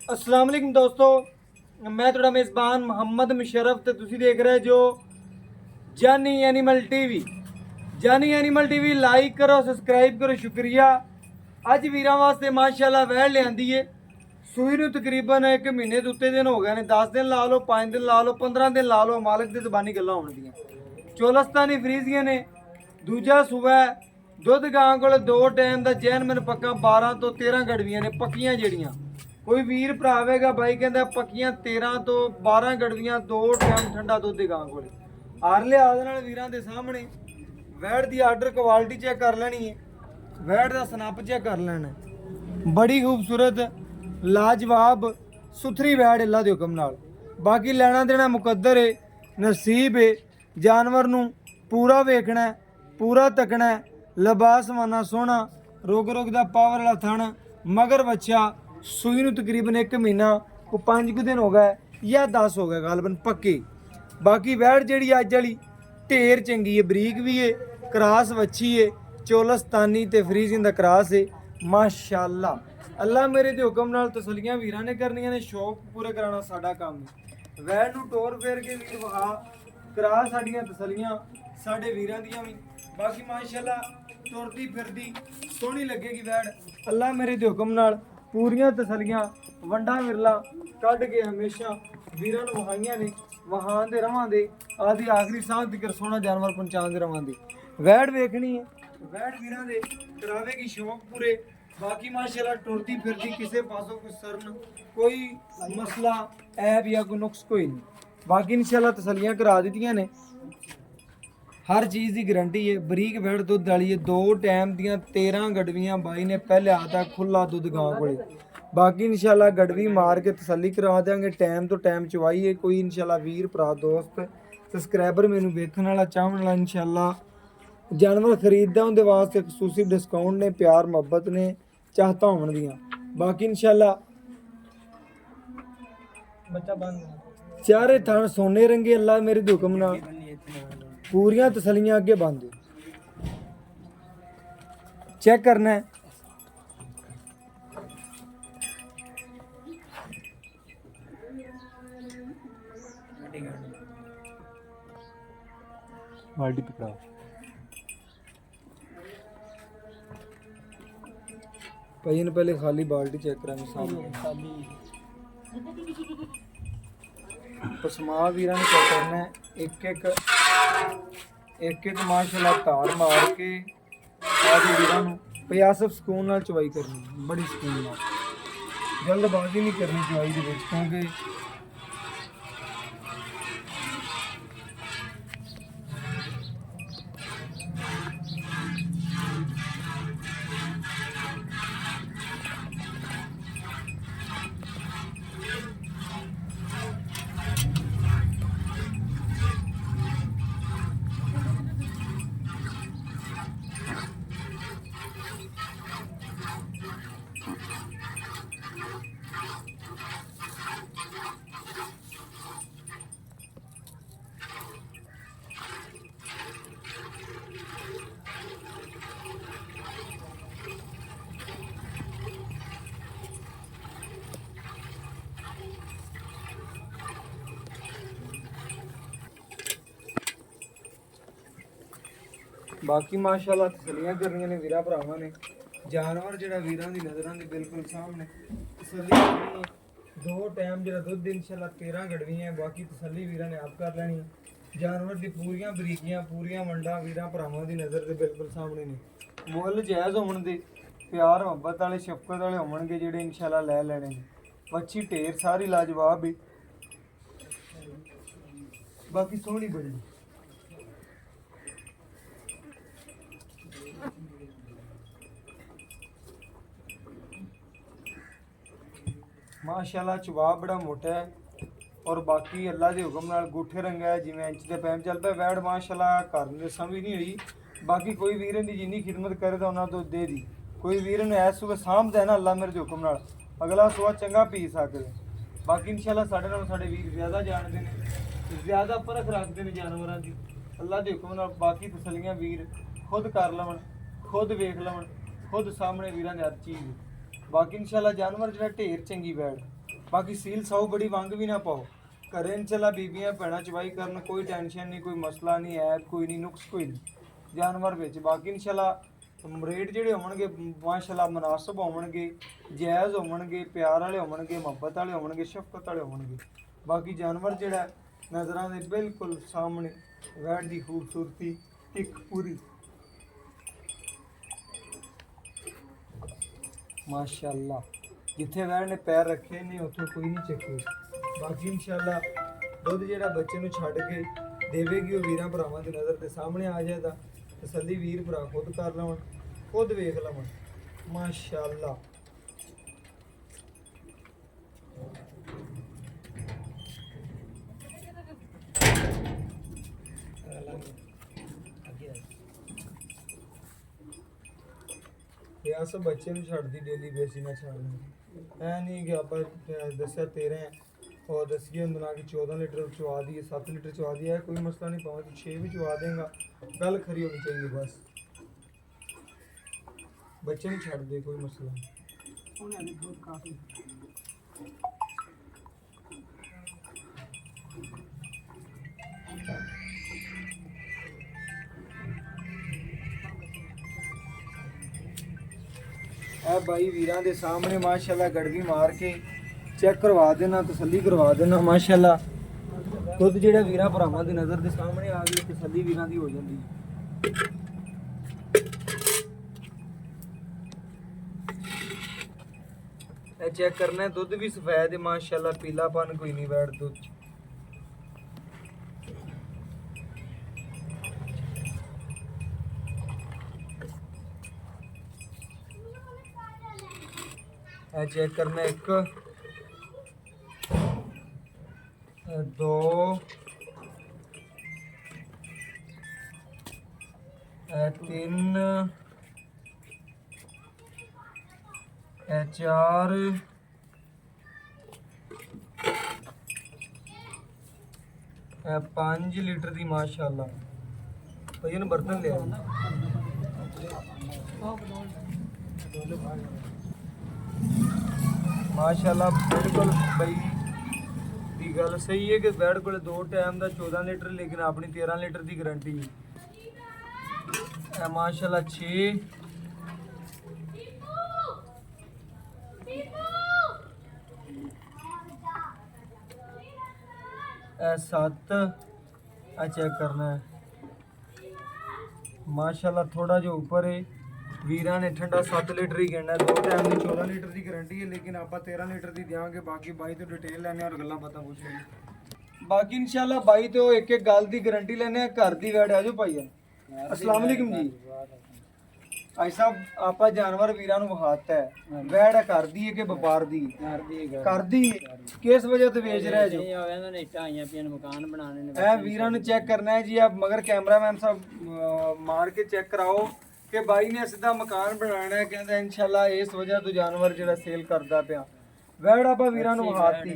अस्सलाम वालेकुम दोस्तों, मैं थोड़ा मेज़बान मोहम्मद मुशर्रफ ते तुसी देख रहे जो जानी एनिमल टीवी। जानी एनिमल टीवी लाइक करो, सब्सक्राइब करो, शुक्रिया। अज वीरां वास्ते माशाल्लाह वैड़ लियांदी है। सूई नूं तकरीबन 1 महीने तो उत्ते दिन हो गए ने। 10 दिन ला लो, 5 दिन ला लो, 15 दिन ला लो, मालक दी ज़बानी गल्लां होणगियां। चोलस्तानी फ्रीजियां ने। दूजा सूबा दुध गां कोल 2 टाइम दा जैनमन पक्का 12 तो 13 गड़वियां ने पक्कियां जड़ियां। कोई वीर भरा आवेगा बाई कहता पक्कियां 13 तो 12 गड़वियां 2 टाइम ठंडा दुध गां कोल। हर लिहाज नाल वीरां दे सामने वैड़ दी आर्डर क्वालिटी चेक कर लेनी है, वैड़ दा सनप चेक कर लेना है। बड़ी खूबसूरत लाजवाब सुथरी वैड़ अल्लाह दे हुक्म नाल। बाकी लेना देना मुकद्दर है, नसीब है। जानवर नूं पूरा वेखना है, पूरा तकना है। लिबास माना सोहना, रोग रोग दा पावर वाला थण, मगर बच्चा सूई नूं तकरीबन 1 महीना को 5 दिन हो गए या 10 हो गए गालबन पक्के। बाकी वैड़ जेहड़ी अज वाली ढेर चंगी है, बरीक भी है, क्रास वच्छी है, चोलस्तानी ते फ्रीजिंग दा क्रास है। माशाअल्लाह अल्लाह मेरे दे हुक्म नाल तसलियां वीरां ने करनियां ने, शौक पूरे कराना साडा काम है। वैड़ नूं टोर फेर के वीर वहा करा साडियां तसलियां साडे वीरां दियां भी। बाकी माशाअल्लाह तुरदी फिरदी सोहनी लगेगी वैड़। अल्लाह मेरे दे हुक्म नाल पूरियां तसलियां वंडा विरला कढ़ के हमेशा वीरां नूं वहाइयां ने। वहांदे रवांदे आदि आखिरी सांस तक सोहना जानवर पहुंचांदे रवांदे। वैड़ वेखनी है, वैड़ वीरां दे करावेगी शौक पूरे। बाकी माशाअल्लाह टुरदी फिरदी किसी पासों कोई सरन कोई मसला ऐब या कोई नुक्स कोई नहीं। बाकी इंशाअल्लाह तसलियां करा दित्तियां ने, हर चीज़ की गारंटी है। बरीक वैड़ दुध वाली है, 2 टाइम दियां 13 गड़वियां बाई ने पहले आता खुला दुध गां कोले। बाकी इंशाअल्लाह गड़वी मार के तसली करा देंगे, टाइम तो टाइम चवाई है। कोई इंशाअल्लाह वीर भरा दोस्त सबसक्राइबर मैनू वेखण वाला चाहण वाला इंशाअल्लाह जानवर खरीददा उनके वास्ते खसूसी डिस्काउंट ने, प्यार मुहब्बत ने, चाहता होवन दियां। बाकी इंशाअल्लाह चारे थान सोने रंगे अल्लाह मेरे दे हुक्म नाल पूरियां तसलियां अगे बंद चेक करना है। बाल्टी पकड़ा भाई ने पहले खाली बाल्टी चेक करा सामने पसमा वीरां ने चेक करना है। एक एक माशाअल्लाह तार मार के आदि वीरां नूं प्यासब सुकून नाल चवाई करनी, बड़ी सुकून नाल, जल्दबाजी नहीं करनी चवाई दे विच। क्योंकि बाकी माशाअल्लाह तसलियां करनियां ने वीरा भरावां ने। जानवर जिहड़ा वीरां दी नज़रां दे बिल्कुल सामने तसल्ली करनी है। 2 टाइम जिहड़ा दुध इंशाअल्लाह 13 गड़वियां है। बाकी तसल्ली वीरां ने आप कर लैनी है। जानवर दी पूरियां बरीकियां पूरियां वंडा वीरां भरावां दी नज़र दे बिल्कुल सामने ने। मुੱਲ जायज़ होवन दे, प्यार मुहब्बत वाले शफकत वाले होवणगे जिहड़े इंशाअल्लाह लै लैणे ने। बच्ची ढेर सारी लाजवाब है, बाकी सोहनी बड़ी माशाअल्लाह। चवाब बड़ा मोटा है और बाकी अल्लाह के हुक्म नाल गुठे रंगा है जिवें इंच दे पैम चल पे वैड़ माशाअल्लाह घर दे समझ नहीं हुई। बाकी कोई वीर दी जिन्नी खिदमत करे तो उन्हां तो दे दी। कोई वीर ने ऐस सुबह सामभदा है ना अल्लाह मेरे दे हुक्म नाल अगला सुबह चंगा पी सकदे। बाकी इंशाअल्लाह साडे नाल साडे वीर ज़्यादा जानदे ने, ज़्यादा परख रखदे ने जानवरां दी अल्लाह के हुक्म नाल। बाकी तसलियां वीर खुद कर लवन, खुद वेख लवन, खुद सामने वीरां दे हर चीज़। बाकी इंशाअल्लाह जानवर जिहड़ा ढेर चंगी वैड़ बाकी सील साऊ बड़ी वंग भी ना पाओ। घरे इंशाल्लाह बीबियां भैणां चवाई करन, कोई टेंशन नहीं, कोई मसला नहीं, ऐप कोई नहीं, नुक्स कोई नहीं जानवर विच। बाकी इंशाल्लाह रेट ਜਿਹੜੇ ਹੋਣਗੇ ਮਾਸ਼ਾਅੱਲਾ ਮੁਨਾਸਬ ਹੋਣਗੇ, ਜਾਇਜ਼ ਹੋਣਗੇ, ਪਿਆਰ ਵਾਲੇ ਹੋਣਗੇ, ਮੁਹੱਬਤ ਵਾਲੇ ਹੋਣਗੇ, ਸ਼ਫਕਤ ਵਾਲੇ ਹੋਣਗੇ। ਬਾਕੀ ਜਾਨਵਰ ਜਿਹੜਾ ਨਜ਼ਰਾਂ ਦੇ ਬਿਲਕੁਲ ਸਾਹਮਣੇ ਵੈੜ ਦੀ ਖੂਬਸੂਰਤੀ ਇੱਕ ਪੂਰੀ ਮਾਸ਼ਾਅੱਲਾ। ਜਿੱਥੇ ਵੈੜ ਨੇ ਪੈਰ ਰੱਖੇ ਨੇ ਉੱਥੋਂ ਕੋਈ ਨਹੀਂ ਚੱਕੇ। ਬਾਕੀ ਇਨਸ਼ਾਅੱਲਾ ਦੁੱਧ ਜਿਹੜਾ ਬੱਚੇ ਨੂੰ ਛੱਡ ਕੇ ਦੇਵੇਗੀ ਉਹ ਵੀਰਾਂ ਭਰਾਵਾਂ ਦੀ ਨਜ਼ਰ ਦੇ ਸਾਹਮਣੇ ਆ ਜਾਏਗਾ। ਤਸੱਲੀ ਵੀਰ ਭਰਾ ਖੁਦ ਕਰ ਲਵਣ, ਖੁਦ ਵੇਖ ਲਵਣ ਮਾਸ਼ਾਅੱਲਾ। ਇਹ ਸਭ ਬੱਚੇ ਨੂੰ ਛੱਡਦੀ ਡੇਲੀ ਬੇਸਿਸ ਨਾਲ ਛੱਡਣਾ ਐ ਨਹੀਂ ਕਿ ਆਪਾਂ ਦੱਸਿਆ 13 और दसिए बना के 14 लीटर चुवा दिए, 7 लीटर चुवा दिया है, कोई मसला नहीं। पाँच 6 भी चुवा देगा, गल खरी होनी चाहिए बस। बच्चे नहीं छड़ दे, कोई मसला नहीं। भाई वीरां दे सामने माशाल्लाह गड़गी मार के चेक करवा देना, तसल्ली करवा देना माशाल्लाह। खुद ਜਿਹੜਾ ਵੀਰਾਂ ਭਰਾਵਾਂ ਦੀ ਨਜ਼ਰ ਦੇ ਸਾਹਮਣੇ ਆ ਗਈ, ਤਸੱਲੀ ਵੀਰਾਂ ਦੀ ਹੋ ਜਾਂਦੀ ਹੈ। ਇਹ ਚੈੱਕ ਕਰਨਾ ਹੈ, ਦੁੱਧ ਵੀ ਸਫੈਦ ਹੈ ਮਾਸ਼ਾਅੱਲਾ, ਪੀਲਾਪਨ ਕੋਈ ਨਹੀਂ ਵੈੜ ਦੁੱਧ। ਇਹ ਚੈੱਕ ਕਰਨਾ ਇੱਕ दो तीन चार 5 लीटर की माशाअल्लाह। भाई ने बर्तन लिया माशाअल्लाह बिल्कुल। भाई गल सही है कि बैड को 2 टाइम का 14 लीटर, लेकिन अपनी 13 लीटर की गारंटी है माशाअल्लाह। 6 7 चेक करना है माशाअल्लाह। थोड़ा जो ऊपर है वीरा ने ठंडा 7 लीटर ही गिनना है, 2 टाइम की 14 लीटर की गारंटी है, लेकिन आप 13 लीटर की देंगे। बाकी बाई तो डिटेल लेने और गल्ला पता पूछेंगे। बाकी इंशाल्लाह बाई तो एक एक गल की गारंटी लेने घर की वैड है जो पाई है। अस्सलाम वालेकुम जी भाई साहब, आप जानवर वीरा ਨੂੰ ਵਿਖਾਤਾ ਹੈ, ਵੈੜ ਕਰਦੀ ਹੈ ਕਿ ਵਪਾਰ ਦੀ ਕਰਦੀ ਹੈ, ਕਿਸ ਵਜ੍ਹਾ ਤੇ ਵੇਚ ਰਿਹਾ ਜੋ? ਇਹਨਾਂ ਨੇ ਇੱਟਾਂ ਆਈਆਂ ਪਈਆਂ, ਮਕਾਨ ਬਣਾਉਣੇ ਨੇ। ਇਹ ਵੀਰਾਂ ਨੂੰ ਚੈੱਕ ਕਰਨਾ ਹੈ ਜੀ, ਆਪ ਮਗਰ ਕੈਮਰਾਮੈਨ ਸਾਹਿਬ ਮਾਰ ਕੇ ਚੈੱਕ ਕਰਾਓ कि भाई ने सीधा मकान बनाना है। कहता इंशाल्लाह इस वजह तो जानवर जो सेल करता पिया। वैड़ आप वीरां नूं विखाती,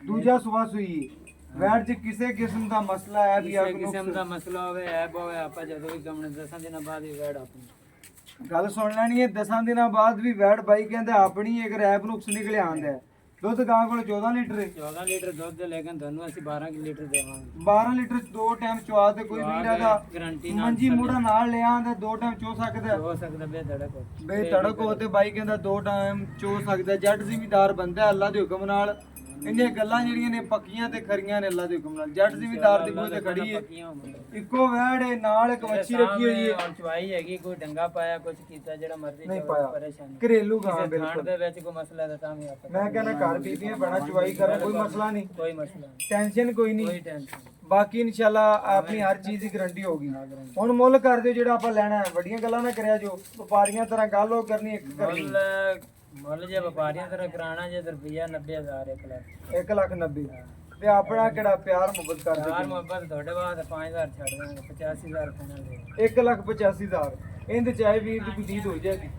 दूजा सुबह सुई वैड़ च किसी किस्म का मसला है भी किस्म का मसला होवे ऐब होवे आप जदों भी गमने 10 दिन बाद ही वैड़ अपनी गल सुन लैनी है। 10 दिन बाद भी वैड़ भाई कहंदा अपनी अगर ऐब नुक्स निकले आंदा है। दुध गां कोल 14 लीटर है, 14 लीटर दुध, लेकिन ਤੁਹਾਨੂੰ ਅਸੀਂ 12 लीटर ਦੇਵਾਂਗੇ। 12 लीटर 2 टाइम चवा ते कोई ਵੀਰਾ ਦਾ ਗਾਰੰਟੀ ਨਾਲ ਮੰਜੀ ਮੂੜਾ ਨਾਲ ਲਿਆ ਆਂਦਾ 2 ਟਾਈਮ ਚੋ ਸਕਦਾ ਬੇਧੜਕ ਹੋ ਤੇ ਬਾਈ ਕਹਿੰਦਾ 2 ਟਾਈਮ ਚੋ ਸਕਦਾ। ਜੱਟ ਜ਼ਿਮੀਦਾਰ ਬੰਦਾ ਅੱਲਾ ਦੇ ਹੁਕਮ ਨਾਲ। ਇੰਨੀਆਂ ਗੱਲਾਂ ਜਿਹੜੀਆਂ ਨੇ ਪੱਕੀਆਂ ਤੇ ਖਰੀਆਂ ਨੇ ਅੱਲਾ ਦੇ ਹੁਕਮ ਨਾਲ। ਜੱਟ ਜ਼ਿਮੀਦਾਰ ਦੀ ਬੂਹ ਤੇ ਖੜੀ ਹੈ, ਇੱਕੋ ਵੈੜ ਹੈ, ਨਾਲ ਇੱਕ ਵੱਛੀ ਰੱਖੀ ਹੋਈ ਹੈ। ਚਵਾਈ ਹੈਗੀ, ਕੋਈ ਡੰਗਾ ਪਾਇਆ, ਕੁਝ ਕੀਤਾ, ਜਿਹੜਾ ਮਰਜ਼ੀ ਨਹੀਂ ਪਾਇਆ, ਪਰੇਸ਼ਾਨੀ ਘਰੇਲੂ ਗਾਂ ਬਿਲਕੁਲ ਦੇ ਵਿੱਚ ਕੋਈ ਮਸਲਾ ਦਾ ਤਾਂ ਵੀ ਆਪਾਂ ਮੈਂ ਕਹਿੰਦਾ ਘਰ ਬੀਬੀਆਂ ਬਣਾ ਚਵਾਈ ਕਰਨ ਕੋਈ ਮਸਲਾ ਨਹੀਂ, ਕੋਈ ਮਸਲਾ ਨਹੀਂ, ਟੈਨਸ਼ਨ ਕੋਈ ਨਹੀਂ, ਕੋਈ ਟੈਨਸ਼ਨ। ਬਾਕੀ ਇਨਸ਼ਾਅੱਲਾ ਆਪਣੀ ਹਰ ਚੀਜ਼ ਦੀ ਗਾਰੰਟੀ ਹੋਗੀ। ਹੁਣ ਮੁੱਲ ਕਰ ਦਿਓ ਜਿਹੜਾ ਆਪਾਂ ਲੈਣਾ ਹੈ, ਵੱਡੀਆਂ ਗੱਲਾਂ ਨਾ ਕਰਿਆ ਜੋ ਵਪਾਰੀਆਂ ਤਰ੍ਹਾਂ ਗੱਲ ਉਹ ਕਰਨੀ ਇੱਕ ਕਰਨੀ। ਮੁੱਲ ਜੇ ਵਪਾਰੀਆਂ ਤਰ੍ਹਾਂ ਕਰਾਣਾ ਜੇ ਰੁਪਈਆ 90000 1 ਲੱਖ 90 ਤੇ ਆਪਣਾ ਕਿਹੜਾ ਪਿਆਰ ਮੁਹੱਬਤ ਕਰਦੇ ਪਿਆਰ ਮੁਹੱਬਤ ਤੁਹਾਡੇ ਬਾਅਦ 5000 ਛੱਡ ਦਾਂਗੇ, 85000 ਫਾਈਨਲ ਦੇ 1,85,000 ਇਹਦੇ ਚਾਹੇ ਵੀਰ ਦੀ ਕੁਦੀਦ ਹੋ ਜਾਏਗੀ।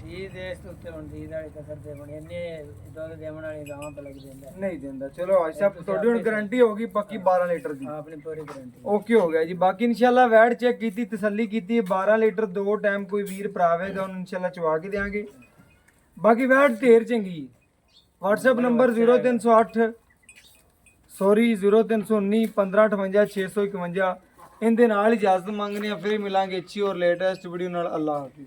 ਜੀ ਦੇਸ਼ ਉੱਤੇ ਹੁਣ ਦੀਦ ਵਾਲੀ ਕਸਰ ਦੇ ਬਣੇ ਇੰਨੇ ਦੁੱਧ ਦੇਵਣ ਵਾਲੀ ਗਾਵਾਂ ਤੇ ਲੱਗ ਜਾਂਦਾ ਨਹੀਂ ਦਿੰਦਾ। ਚਲੋ ਅੱਜ ਸਭ ਤੁਹਾਡੀ ਹੁਣ ਗਾਰੰਟੀ ਹੋਗੀ ਪੱਕੀ 12 ਲੀਟਰ ਦੀ, ਆਪਣੀ ਪੂਰੀ ਗਾਰੰਟੀ ਓਕੇ ਹੋ ਗਿਆ ਜੀ। ਬਾਕੀ ਇਨਸ਼ਾਅੱਲਾ ਵੈੜ ਚੈੱਕ ਕੀਤੀ, ਤਸੱਲੀ ਕੀਤੀ, 12 ਲੀਟਰ 2 ਟਾਈਮ ਕੋਈ ਵੀਰ ਭਰਾਵੇਗਾ ਉਹਨੂੰ ਇਨਸ਼ਾਅੱਲਾ ਚਵਾ ਕੇ ਦੇਾਂਗੇ। ਬਾਕੀ ਵੈੜ ਢੇਰ ਚੰਗੀ WhatsApp ਨੰਬਰ 0308 ਸੌਰੀ 0319 1558 651। ਇਹਦੇ ਨਾਲ ਇਜਾਜ਼ਤ ਮੰਗਦੇ ਆ, ਫਿਰ ਮਿਲਾਂਗੇ ਅੱਛੀ ਔਰ ਲੇਟੈਸਟ ਵੀਡੀਓ ਨਾਲ। ਅੱਲਾਹ ਹਾਫਿਜ਼।